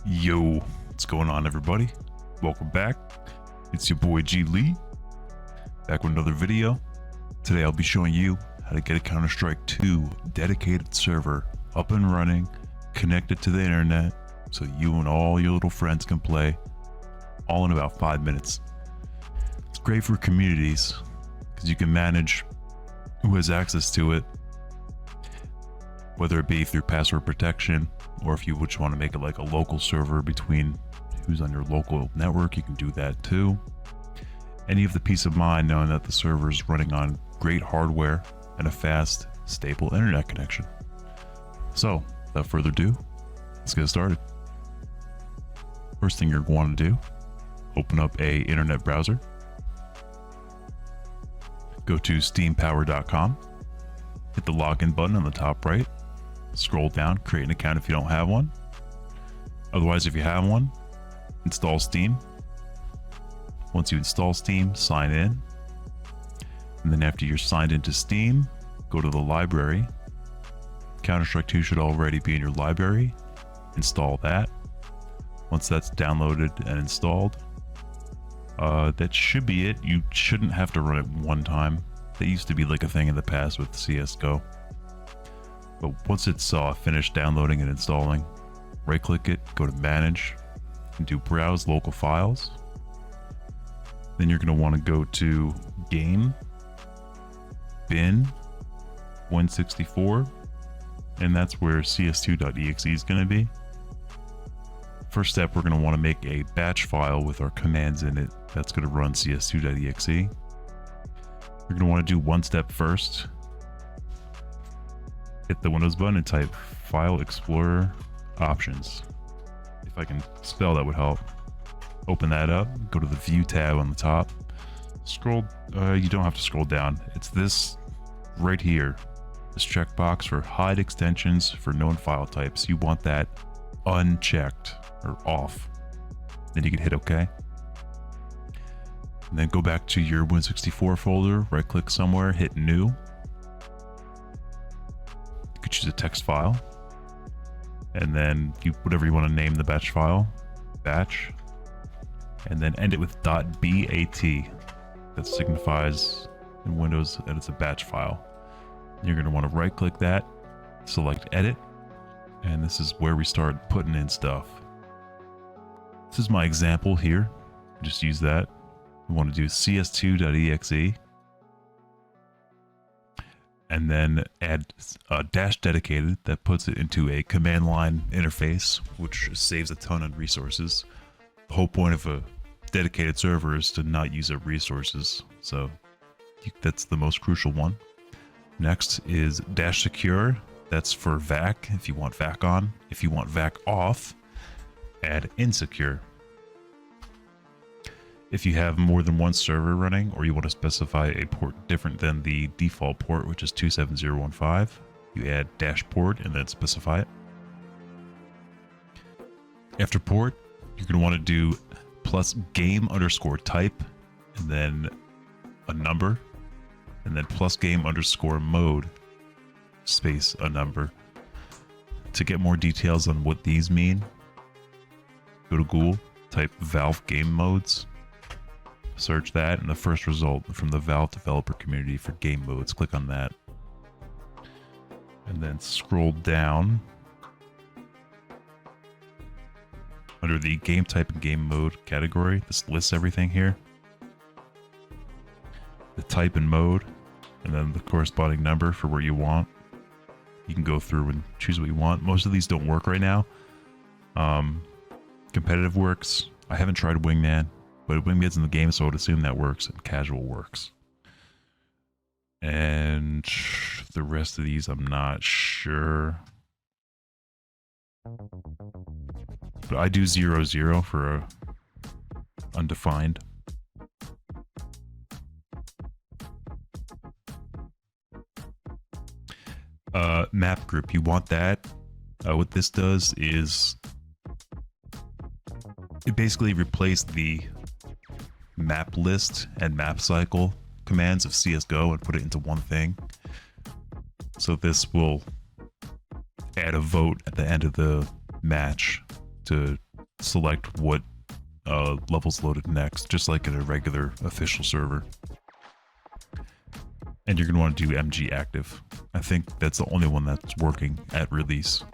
Yo, what's going on, everybody? Welcome back. It's your boy G Lee, back with another video. Today I'll be showing you how to get a Counter-Strike 2 dedicated server up and running, connected to the internet, so you and all your little friends can play, all in about 5 minutes. It's great for communities, because you can manage who has access to it, whether it be through password protection, or if you just want to make it like a local server between who's on your local network, you can do that too. And you have the peace of mind knowing that the server is running on great hardware and a fast, stable internet connection. So, without further ado, let's get started. First thing you're going to do, open up a internet browser. Go to steampower.com. Hit the login button on the top right. Scroll down, create an account if you don't have one. Otherwise, if you have one, install Steam. Once you install Steam, sign in. And then after you're signed into Steam, go to the library. Counter-Strike 2 should already be in your library. Install that. Once that's downloaded and installed, that should be it. You shouldn't have to run it one time. That used to be like a thing in the past with CSGO. But once it's finished downloading and installing, right click it, go to manage, and do browse local files. Then you're going to want to go to game, bin, 164, and that's where cs2.exe is going to be. First step, we're going to want to make a batch file with our commands in it. That's going to run cs2.exe. You're going to want to do one step first. Hit the Windows button and type File Explorer Options. If I can spell, that would help. Open that up, go to the View tab on the top. Scroll, you don't have to scroll down. It's this right here. This checkbox for hide extensions for known file types. You want that unchecked or off. Then you can hit OK. And then go back to your Win64 folder, right click somewhere, hit New. You could choose a text file, and then whatever you want to name the batch file, batch, and then end it with .bat. That signifies in Windows that it's a batch file. You're going to want to right click that, select edit, and this is where we start putting in stuff. This is my example here. Just use that. We want to do cs2.exe. And then add a dash dedicated that puts it into a command line interface, which saves a ton of resources. The whole point of a dedicated server is to not use up resources, so that's the most crucial one. Next is dash secure. That's for vac if you want vac on. If you want vac off, add insecure. If you have more than one server running, or you want to specify a port different than the default port, which is 27015, you add dash port and then specify it. After port, you're going to want to do plus game underscore type, and then a number, and then plus game underscore mode, space a number. To get more details on what these mean, go to Google, type Valve game modes. Search that, and the first result from the Valve developer community for game modes, click on that. And then scroll down. Under the game type and game mode category, this lists everything here. The type and mode, and then the corresponding number for where you want. You can go through and choose what you want. Most of these don't work right now. Competitive works. I haven't tried Wingman. But Wingman's in the game, so I would assume that works, and casual works. And the rest of these, I'm not sure. But I do 0-0 for a undefined. Map group, you want that. What this does is it basically replaced the map list and mapcycle commands of CSGO and put it into one thing. So this will add a vote at the end of the match to select what level's loaded next, just like in a regular official server. And you're going to want to do mg active. I think that's the only one that's working at release.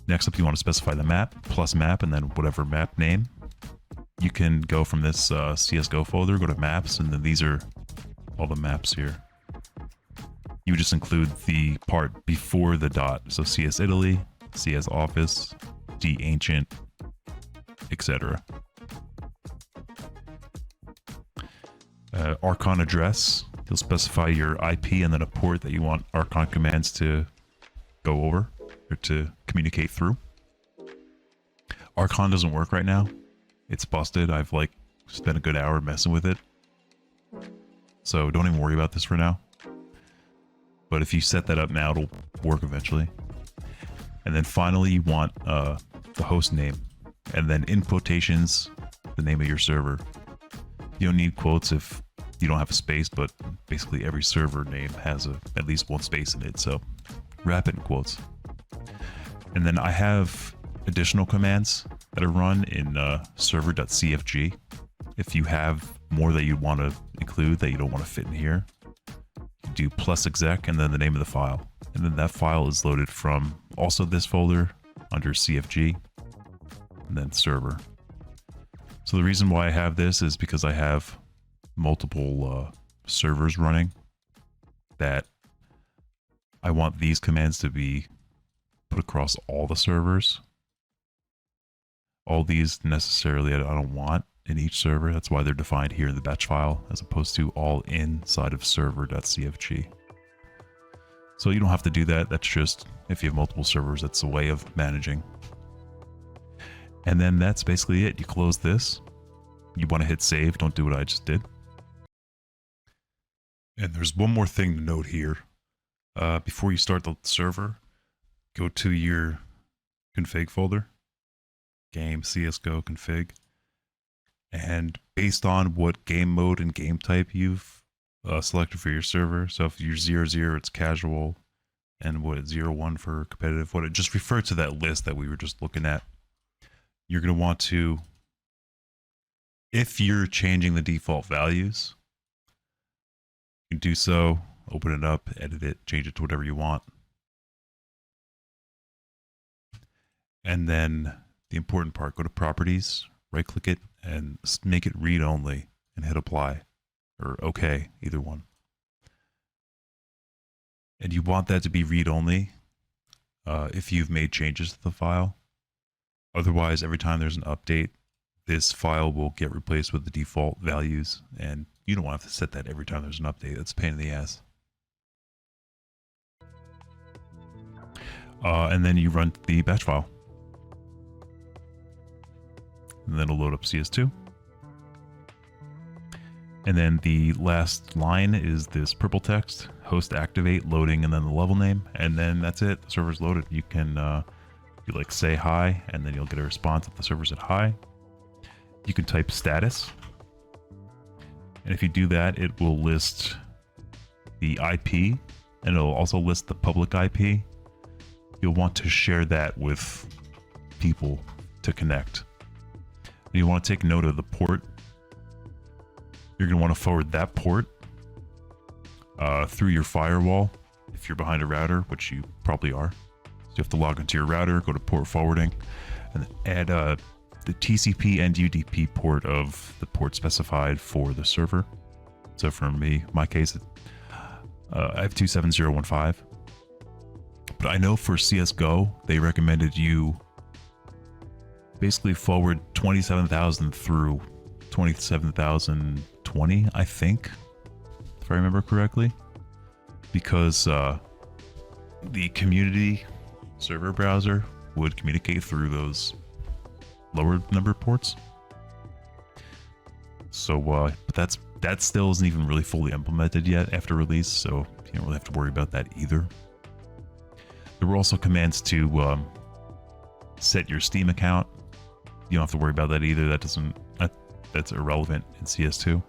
Next up, you want to specify the map, plus map, and then whatever map name. You can go from this CSGO folder, go to maps, and then these are all the maps here. You would just include the part before the dot. So CS Italy, CS Office, D Ancient, etc. Archon address, you'll specify your IP and then a port that you want Archon commands to go over or to communicate through. Archon doesn't work right now. It's busted. I've like spent a good hour messing with it. So don't even worry about this for now. But if you set that up now, it'll work eventually. And then finally, you want the host name. And then in quotations, the name of your server. You don't need quotes if you don't have a space, but basically every server name has at least one space in it. So wrap it in quotes. And then I have additional commands that are run in server.cfg. If you have more that you want to include that you don't want to fit in here, you do +exec and then the name of the file. And then that file is loaded from also this folder under CFG and then server. So the reason why I have this is because I have multiple servers running that I want these commands to be put across all the servers. All these necessarily I don't want in each server. That's why they're defined here in the batch file as opposed to all inside of server.cfg. So you don't have to do that. That's just if you have multiple servers, that's a way of managing. And then that's basically it. You close this. You want to hit save. Don't do what I just did. And there's one more thing to note here. Before you start the server, go to your config folder, game CSGO config, and based on what game mode and game type you've selected for your server. So if you're 0-0, it's casual, and what 0-1 for competitive. Just refer to that list that we were just looking at. You're going to want to, if you're changing the default values, you can do so, open it up, edit it, change it to whatever you want. And then the important part, go to properties, right click it, and make it read only and hit apply or OK, either one. And you want that to be read only if you've made changes to the file. Otherwise, every time there's an update, this file will get replaced with the default values, and you don't want to have to set that every time there's an update. That's a pain in the ass. And then you run the batch file. And then it'll load up CS2. And then the last line is this purple text, host activate, loading, and then the level name. And then that's it. The server's loaded. You can you like say hi, and then you'll get a response if the server's at hi. You can type status. And if you do that, it will list the IP, and it'll also list the public IP. You'll want to share that with people to connect. And you want to take note of the port. You're going to want to forward that port through your firewall if you're behind a router, which you probably are. So you have to log into your router, go to port forwarding, and add the TCP and UDP port of the port specified for the server. So for me, my case, I have 27015. But I know for CSGO, they recommended you basically forward 27,000 through 27,020, I think, if I remember correctly, because the community server browser would communicate through those lower number ports. So, but that still isn't even really fully implemented yet after release, so you don't really have to worry about that either. There were also commands to set your Steam account. You don't have to worry about that either. That's irrelevant in CS2.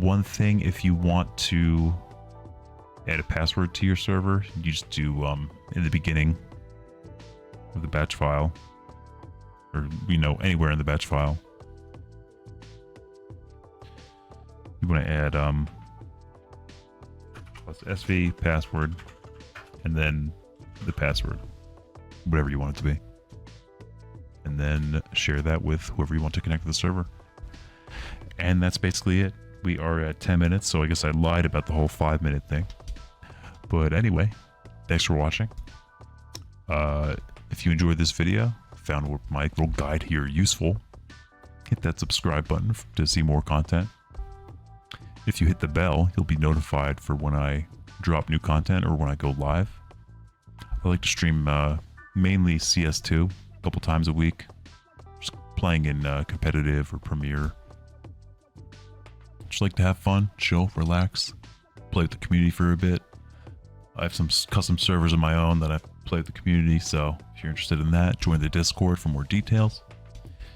One thing, if you want to add a password to your server, you just do in the beginning, of the batch file, or anywhere in the batch file. You want to add plus sv password and then the password, whatever you want it to be, and then share that with whoever you want to connect to the server. And that's basically it. We are at 10 minutes, so I guess I lied about the whole 5-minute thing. But anyway, thanks for watching. If you enjoyed this video, found my little guide here useful, hit that subscribe button to see more content. If you hit the bell, you'll be notified for when I drop new content or when I go live. I like to stream mainly CS2 a couple times a week, just playing in competitive or Premier. Just like to have fun, chill, relax, play with the community for a bit. I have some custom servers of my own that I play with the community, so if you're interested in that, join the Discord for more details.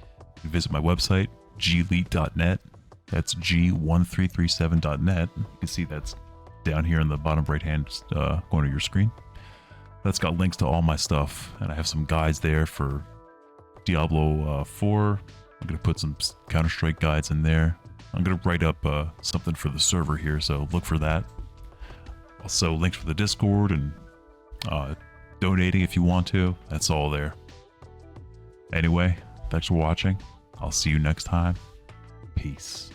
You can visit my website, gelite.net. That's g1337.net. You can see that's down here in the bottom right-hand corner of your screen. That's got links to all my stuff, and I have some guides there for Diablo 4. I'm going to put some Counter-Strike guides in there. I'm going to write up something for the server here, so look for that. Also, links for the Discord and donating if you want to. That's all there. Anyway, thanks for watching. I'll see you next time. Peace.